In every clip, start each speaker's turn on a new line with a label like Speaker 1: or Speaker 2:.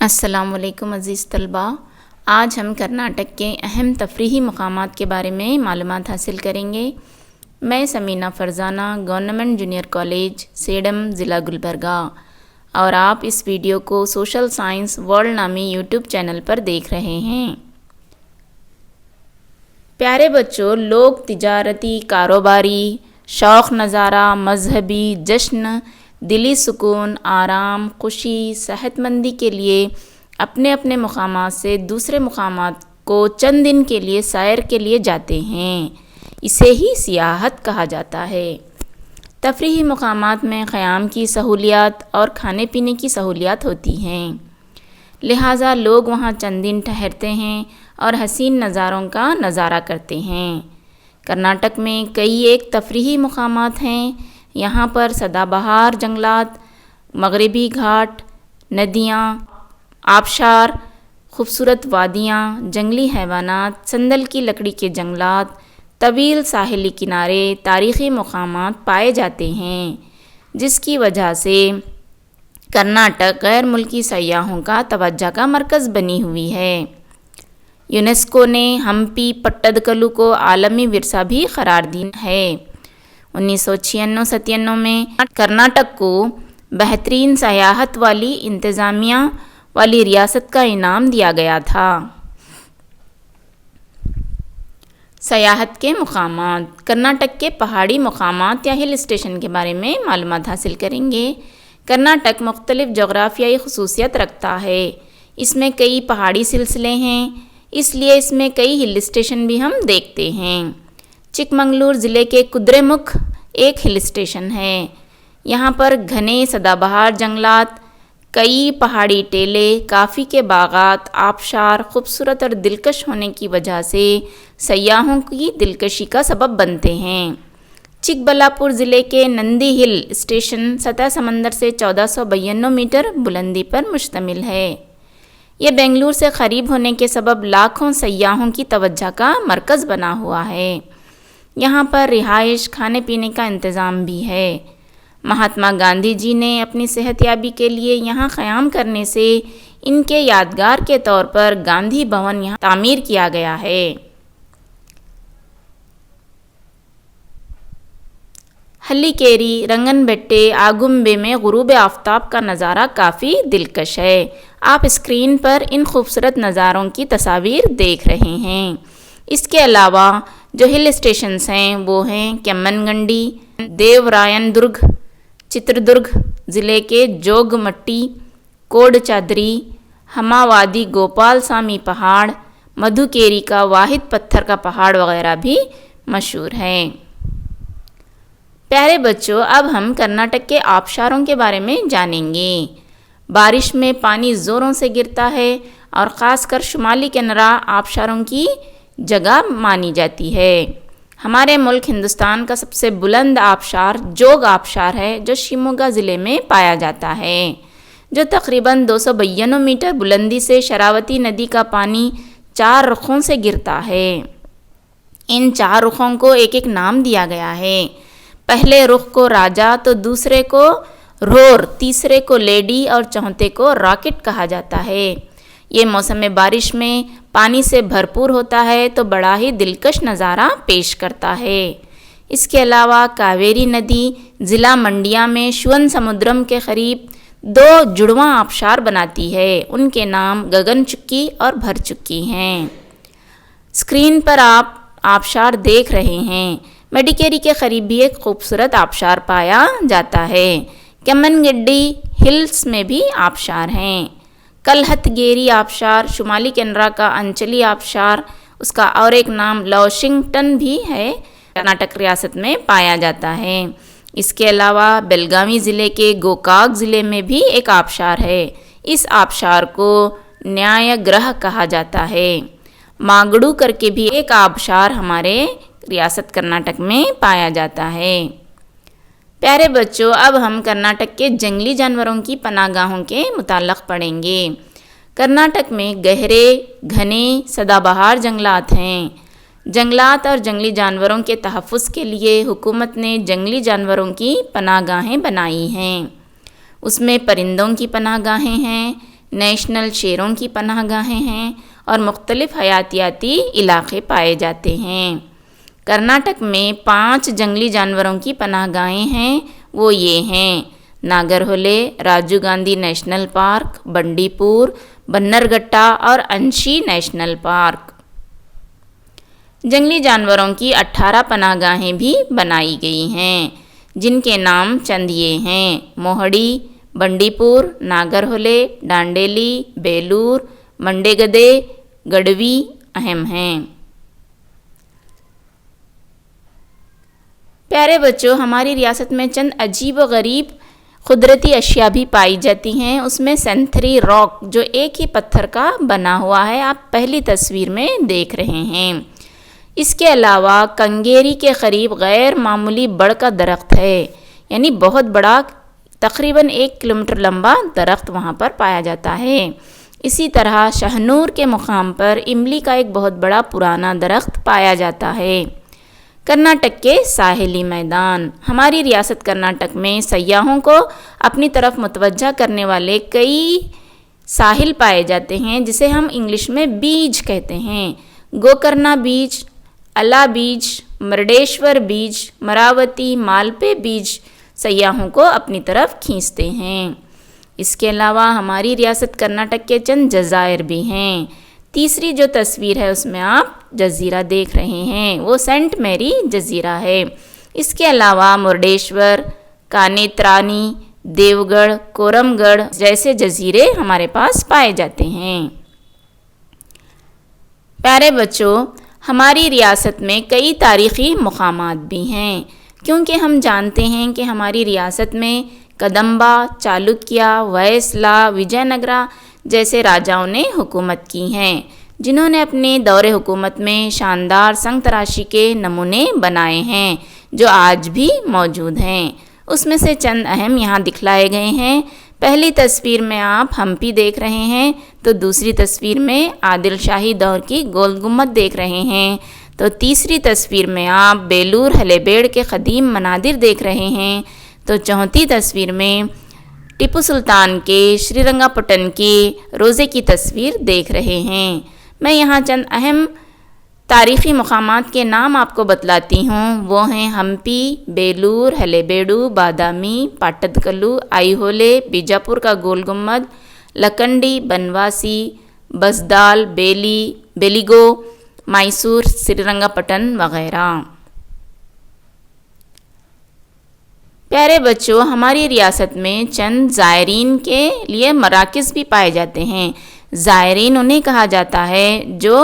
Speaker 1: السلام علیکم عزیز طلبہ، آج ہم کرناٹک کے اہم تفریحی مقامات کے بارے میں معلومات حاصل کریں گے۔ میں Samina Farzana, government junior college Sedam, ضلع گلبرگہ، اور آپ اس ویڈیو کو سوشل سائنس ورلڈ نامی یوٹیوب چینل پر دیکھ رہے ہیں۔ پیارے بچوں، لوگ تجارتی، کاروباری، شوق نظارہ، مذہبی، جشن، دلی سکون، آرام، خوشی، صحت مندی کے لیے اپنے اپنے مقامات سے دوسرے مقامات کو چند دن کے لیے سیر کے لیے جاتے ہیں۔ اسے ہی سیاحت کہا جاتا ہے۔ تفریحی مقامات میں قیام کی سہولیات اور کھانے پینے کی سہولیات ہوتی ہیں، لہٰذا لوگ وہاں چند دن ٹھہرتے ہیں اور حسین نظاروں کا نظارہ کرتے ہیں۔ کرناٹک میں کئی ایک تفریحی مقامات ہیں۔ یہاں پر سدا بہار جنگلات، مغربی گھاٹ، ندیاں، آبشار، خوبصورت وادیاں، جنگلی حیوانات، سندل کی لکڑی کے جنگلات، طویل ساحلی کنارے، تاریخی مقامات پائے جاتے ہیں، جس کی وجہ سے کرناٹک غیر ملکی سیاحوں کا توجہ کا مرکز بنی ہوئی ہے۔ یونیسکو نے ہمپی پٹدکلو کو عالمی ورثہ بھی قرار دی ہے۔ 1996-97 میں کرناٹک کو بہترین سیاحت والی انتظامیہ والی ریاست کا انعام دیا گیا تھا۔ سیاحت کے مقامات، کرناٹک کے پہاڑی مقامات یا ہل اسٹیشن کے بارے میں معلومات حاصل کریں گے۔ کرناٹک مختلف جغرافیائی خصوصیت رکھتا ہے۔ اس میں کئی پہاڑی سلسلے ہیں، اس لیے اس میں کئی ہل اسٹیشن بھی ہم دیکھتے ہیں۔ چکمنگلور ضلع کے کدرے مکھ ایک ہل اسٹیشن ہے۔ یہاں پر گھنے سدا بہار جنگلات، کئی پہاڑی ٹیلے، کافی کے باغات، آبشار خوبصورت اور دلکش ہونے کی وجہ سے سیاحوں کی دلکشی کا سبب بنتے ہیں۔ چک بلاپور ضلع کے نندی ہل اسٹیشن سطح سمندر سے 1492 میٹر بلندی پر مشتمل ہے۔ یہ بنگلور سے قریب ہونے کے سبب لاکھوں سیاحوں کی توجہ کا مرکز بنا ہوا ہے۔ یہاں پر رہائش، کھانے پینے کا انتظام بھی ہے۔ مہاتما گاندھی جی نے اپنی صحت یابی کے لیے یہاں قیام کرنے سے ان کے یادگار کے طور پر گاندھی بھون یہاں تعمیر کیا گیا ہے۔ ہلیکیری، رنگن بٹے، آگمبے میں غروب آفتاب کا نظارہ کافی دلکش ہے۔ آپ اسکرین پر ان خوبصورت نظاروں کی تصاویر دیکھ رہے ہیں۔ اس کے علاوہ جو ہل اسٹیشنز ہیں وہ ہیں کیمن گنڈی، دیو رائن درگ، چتردرگ ضلع کے جوگ مٹی، کوڈ چادری، ہماوادی گوپال سامی پہاڑ، مدھوکیری کا واحد پتھر کا پہاڑ وغیرہ بھی مشہور ہیں۔ پیارے بچوں، اب ہم کرناٹک کے آبشاروں کے بارے میں جانیں گے۔ بارش میں پانی زوروں سے گرتا ہے اور خاص کر شمالی کنارہ آبشاروں کی جگہ مانی جاتی ہے۔ ہمارے ملک ہندوستان کا سب سے بلند آبشار جوگ آبشار ہے، جو شیموگا ضلع میں پایا جاتا ہے، جو تقریباً 292 میٹر بلندی سے شراوتی ندی کا پانی 4 رخوں سے گرتا ہے۔ ان 4 رخوں کو ایک ایک نام دیا گیا ہے۔ پہلے رخ کو راجا، تو دوسرے کو رور، تیسرے کو لیڈی اور چوتھے کو راکٹ کہا جاتا ہے۔ یہ موسم بارش میں پانی سے بھرپور ہوتا ہے تو بڑا ہی دلکش نظارہ پیش کرتا ہے۔ اس کے علاوہ کاویری ندی ضلع منڈیا میں شیون سمدرم کے قریب 2 جڑواں آبشار بناتی ہے۔ ان کے نام گگن چکی اور بھر چکی ہیں۔ اسکرین پر آپ آبشار دیکھ رہے ہیں۔ مڈیکیری کے قریب بھی ایک خوبصورت آبشار پایا جاتا ہے۔ کیمن گڈی ہلز میں بھی آبشار ہیں۔ کلہت گیری آبشار شمالی کینرا کا انچلی آبشار، اس کا اور ایک نام لوشنگٹن بھی ہے، کرناٹک ریاست میں پایا جاتا ہے۔ اس کے علاوہ بیلگامی ضلع کے گوکاک ضلع میں بھی ایک آبشار ہے۔ اس آبشار کو نیایا گرہ کہا جاتا ہے۔ ماگڑو کر کے بھی ایک آبشار ہمارے ریاست کرناٹک میں پایا جاتا ہے۔ پیارے بچوں، اب ہم کرناٹک کے جنگلی جانوروں کی پناہ گاہوں کے متعلق پڑھیں گے۔ کرناٹک میں گہرے، گھنے، سدا بہار جنگلات ہیں۔ جنگلات اور جنگلی جانوروں کے تحفظ کے لیے حکومت نے جنگلی جانوروں کی پناہ گاہیں بنائی ہیں۔ اس میں پرندوں کی پناہ گاہیں ہیں، نیشنل شیروں کی پناہ گاہیں ہیں اور مختلف حیاتیاتی علاقے پائے جاتے ہیں۔ کرناٹک میں 5 جنگلی جانوروں کی پناہ گاہیں ہیں، وہ یہ ہیں: ناگرہولے، راجیو گاندھی نیشنل پارک، بنڈی پور، بنرگٹا اور انشی نیشنل پارک۔ جنگلی جانوروں کی 18 پناہ گاہیں بھی بنائی گئی ہیں، جن کے نام چند یہ ہیں: موہڑی، بنڈی پور، ناگرہولے، ڈانڈیلی، بیلور، منڈے گدے، گڑوی اہم ہیں۔ پیارے بچوں، ہماری ریاست میں چند عجیب و غریب قدرتی اشیاء بھی پائی جاتی ہیں۔ اس میں سینتھری راک جو ایک ہی پتھر کا بنا ہوا ہے، آپ پہلی تصویر میں دیکھ رہے ہیں۔ اس کے علاوہ کنگیری کے قریب غیر معمولی بڑ کا درخت ہے، یعنی بہت بڑا، تقریباً 1 کلومیٹر لمبا درخت وہاں پر پایا جاتا ہے۔ اسی طرح شہنور کے مقام پر املی کا ایک بہت بڑا پرانا درخت پایا جاتا ہے۔ کرناٹک کے ساحلی میدان، ہماری ریاست کرناٹک میں سیاحوں کو اپنی طرف متوجہ کرنے والے کئی ساحل پائے جاتے ہیں، جسے ہم انگلش میں بیچ کہتے ہیں۔ گوکرنا بیچ، الا بیچ، مرڈیشور بیچ، مراوتی، مالپے بیچ سیاحوں کو اپنی طرف کھینچتے ہیں۔ اس کے علاوہ ہماری ریاست کرناٹک کے چند جزائر بھی ہیں۔ تیسری جو تصویر ہے اس میں آپ جزیرہ دیکھ رہے ہیں، وہ سینٹ میری جزیرہ ہے۔ اس کے علاوہ مرڈیشور، کانیترانی، دیوگڑھ، کورم گڑھ جیسے جزیرے ہمارے پاس پائے جاتے ہیں۔ پیارے بچوں، ہماری ریاست میں کئی تاریخی مقامات بھی ہیں، کیونکہ ہم جانتے ہیں کہ ہماری ریاست میں کدمبا، چالوکیا، ویسلا، وجے نگرا جیسے راجاؤں نے حکومت کی ہیں، جنہوں نے اپنے دور حکومت میں شاندار سنگ تراشی کے نمونے بنائے ہیں جو آج بھی موجود ہیں۔ اس میں سے چند اہم یہاں دکھلائے گئے ہیں۔ پہلی تصویر میں آپ ہمپی دیکھ رہے ہیں، تو دوسری تصویر میں عادل شاہی دور کی گول گنبد دیکھ رہے ہیں، تو تیسری تصویر میں آپ بیلور ہلیبیڑ کے قدیم مناظر دیکھ رہے ہیں، تو چوتھی تصویر میں ٹیپو سلطان کے شری رنگا پٹن کے روزے کی تصویر دیکھ رہے ہیں۔ میں یہاں چند اہم تاریخی مقامات کے نام آپ کو بتلاتی ہوں، وہ ہیں ہمپی، بیلور، ہلیبیڑو، بادامی، پاٹدکلو، آئیہولے، بیجاپور کا گول گنبد، لکنڈی، بنواسی، بسدال، بیلیگو، میسور، سری رنگا پٹن وغیرہ۔ پیارے بچوں، ہماری ریاست میں چند زائرین کے لیے مراکز بھی پائے جاتے ہیں۔ زائرین انہیں کہا جاتا ہے جو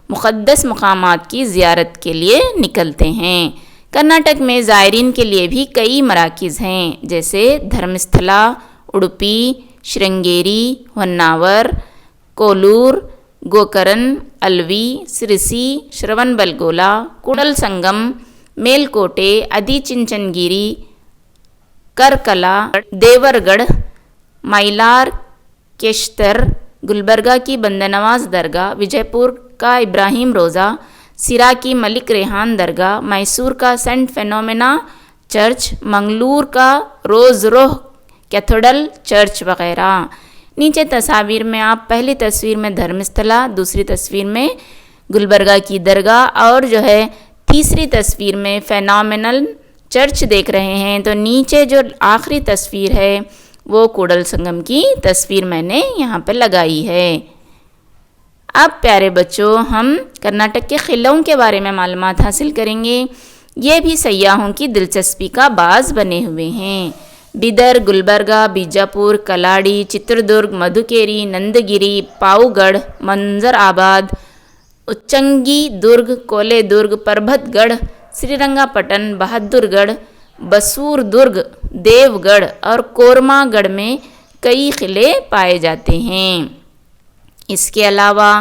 Speaker 1: مقدس مقامات کی زیارت کے لیے نکلتے ہیں۔ کرناٹک میں زائرین کے لیے بھی کئی مراکز ہیں، جیسے دھرمستھلا، اڈپی، شرنگیری، ہوناور، کولور، گوکرن، الوی، سرسی، شرون بلگولا، کوڈل سنگم، میلکوٹے، ادی چنچنگیری، کرکلا، دیور گڑھ، مائلار، کیشتر، گلبرگہ کی بندہ نواز درگاہ، وجے پور کا ابراہیم روضہ، سرا کی ملک ریحان درگاہ، میسور کا سینٹ فینومینا چرچ، منگلور کا روز روح کیتھیڈرل چرچ وغیرہ۔ نیچے تصاویر میں آپ پہلی تصویر میں دھرمستھلا، دوسری تصویر میں گلبرگہ کی درگاہ اور تیسری تصویر میں فینومینل چرچ دیکھ رہے ہیں، تو نیچے جو آخری تصویر ہے وہ کوڈل سنگم کی تصویر میں نے یہاں پہ لگائی ہے۔ اب پیارے بچوں، ہم کرناٹک کے قلعوں کے بارے میں معلومات حاصل کریں گے۔ یہ بھی سیاحوں کی دلچسپی کا باعث بنے ہوئے ہیں۔ بیدر، گلبرگہ، بیجاپور، کلاڑی، چتردرگ، مدھوکیری، نندگیری، پاؤ گڑھ، منظر آباد، اچنگی درگ، کولے درگ، پربت گڑھ، سری رنگا پٹن، بہادر گڑھ، بسور درگ، دیو گڑھ اور کورما گڑھ میں کئی قلعے پائے جاتے ہیں۔ اس کے علاوہ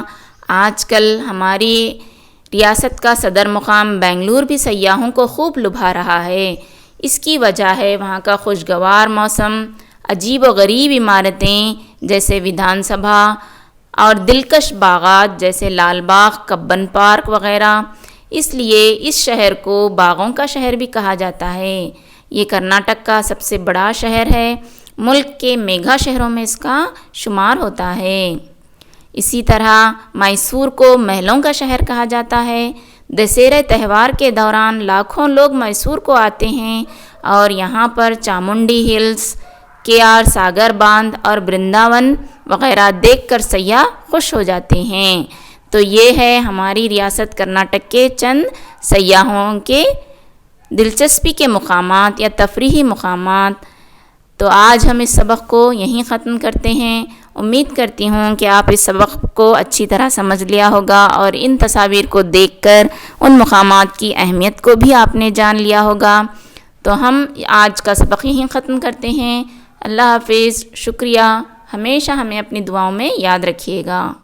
Speaker 1: آج کل ہماری ریاست کا صدر مقام بنگلور بھی سیاحوں کو خوب لبھا رہا ہے۔ اس کی وجہ ہے وہاں کا خوشگوار موسم، عجیب و غریب عمارتیں جیسے ودھان سبھا اور دلکش باغات جیسے لال باغ، کبن پارک وغیرہ۔ اس لیے اس شہر کو باغوں کا شہر بھی کہا جاتا ہے۔ یہ کرناٹک کا سب سے بڑا شہر ہے ملک کے میگا شہروں میں اس کا شمار ہوتا ہے۔ اسی طرح میسور کو محلوں کا شہر کہا جاتا ہے۔ دسہرے تہوار کے دوران لاکھوں لوگ میسور کو آتے ہیں اور یہاں پر چامنڈی ہلز، کے آر ساگر باندھ اور برنداون وغیرہ دیکھ کر سیاح خوش ہو جاتے ہیں۔ تو یہ ہے ہماری ریاست کرناٹک کے چند سیاحوں کے دلچسپی کے مقامات یا تفریحی مقامات۔ تو آج ہم اس سبق کو یہیں ختم کرتے ہیں۔ امید کرتی ہوں کہ آپ اس سبق کو اچھی طرح سمجھ لیا ہوگا اور ان تصاویر کو دیکھ کر ان مقامات کی اہمیت کو بھی آپ نے جان لیا ہوگا۔ تو ہم آج کا سبق یہیں ختم کرتے ہیں۔ اللہ حافظ، شکریہ، ہمیشہ ہمیں اپنی دعاؤں میں یاد رکھیے گا۔